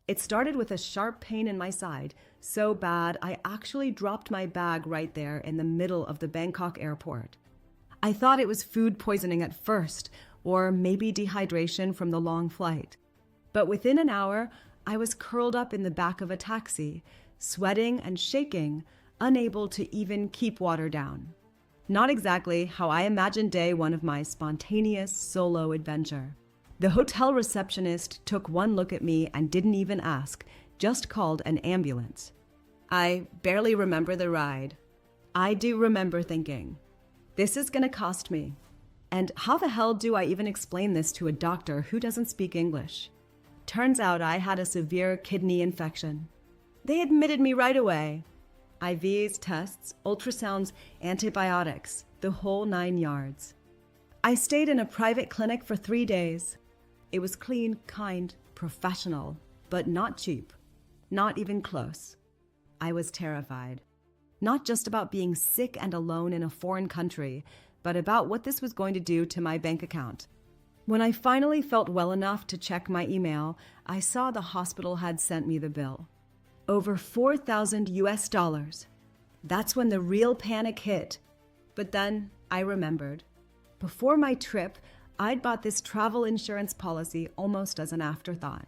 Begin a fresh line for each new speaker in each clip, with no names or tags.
It started with a sharp pain in my side, so bad I actually dropped my bag right there in the middle of the Bangkok airport. I thought it was food poisoning at first, or maybe dehydration from the long flight. But within an hour, I was curled up in the back of a taxi, sweating and shaking, unable to even keep water down. Not exactly how I imagined day one of my spontaneous solo adventure. The hotel receptionist took one look at me and didn't even ask, just called an ambulance. I barely remember the ride. I do remember thinking, this is gonna cost me. And how the hell do I even explain this to a doctor who doesn't speak English? Turns out I had a severe kidney infection. They admitted me right away. IVs, tests, ultrasounds, antibiotics, the whole 9 yards. I stayed in a private clinic for 3 days. It was clean, kind, professional, but not cheap. Not even close. I was terrified. Not just about being sick and alone in a foreign country, but about what this was going to do to my bank account. When I finally felt well enough to check my email, I saw the hospital had sent me the bill. Over $4,000. That's when the real panic hit. But then I remembered. Before my trip, I'd bought this travel insurance policy almost as an afterthought.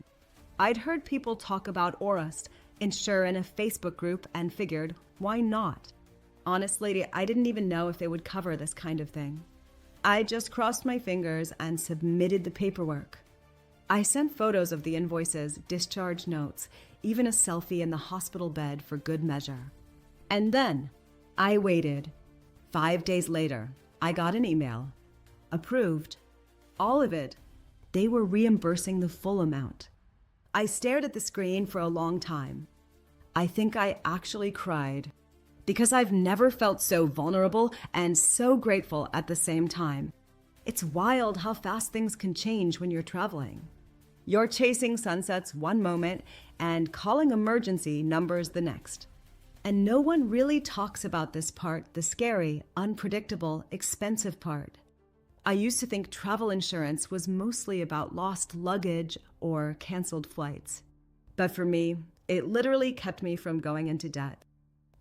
I'd heard people talk about Aurust, insure in a Facebook group, and figured, why not? Honestly, I didn't even know if they would cover this kind of thing. I just crossed my fingers and submitted the paperwork. I sent photos of the invoices, discharge notes, even a selfie in the hospital bed for good measure. And then I waited. 5 days later, I got an email. Approved. All of it. They were reimbursing the full amount. I stared at the screen for a long time. I think I actually cried, because I've never felt so vulnerable and so grateful at the same time. It's wild how fast things can change when you're traveling. You're chasing sunsets one moment and calling emergency numbers the next. And no one really talks about this part, the scary, unpredictable, expensive part. I used to think travel insurance was mostly about lost luggage or canceled flights. But for me, it literally kept me from going into debt.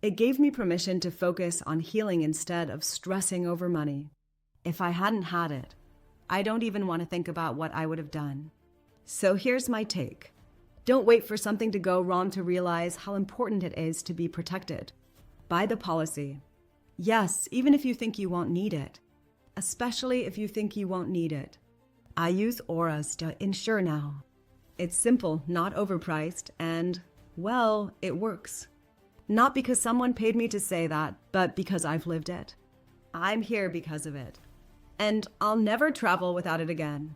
It gave me permission to focus on healing instead of stressing over money. If I hadn't had it, I don't even want to think about what I would have done. So here's my take. Don't wait for something to go wrong to realize how important it is to be protected. Buy the policy. Yes, even if you think you won't need it. Especially if you think you won't need it. I use Aurust to insure now. It's simple, not overpriced, and, well, it works. Not because someone paid me to say that, but because I've lived it. I'm here because of it. And I'll never travel without it again.